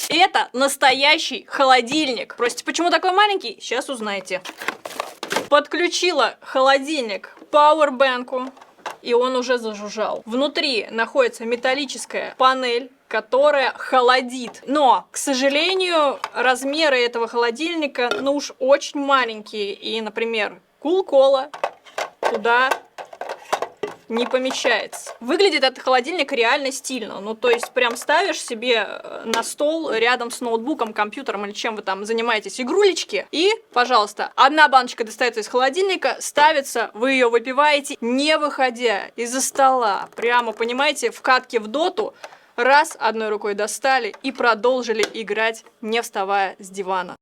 Это настоящий холодильник. Спросите, почему такой маленький? Сейчас узнаете. Подключила холодильник к пауэрбэнку, и он уже зажужжал. Внутри находится металлическая панель, которая холодит. Но, к сожалению, размеры этого холодильника, ну уж очень маленькие. И, например, Cool-Cola туда не помещается. Выглядит этот холодильник реально стильно. Ну, то есть, прям ставишь себе на стол рядом с ноутбуком, компьютером или чем вы там занимаетесь, игрулечки. И, пожалуйста, одна баночка достается из холодильника, ставится, вы ее выпиваете, не выходя из-за стола. Прямо, понимаете, в катке в доту. Раз, одной рукой достали и продолжили играть, не вставая с дивана.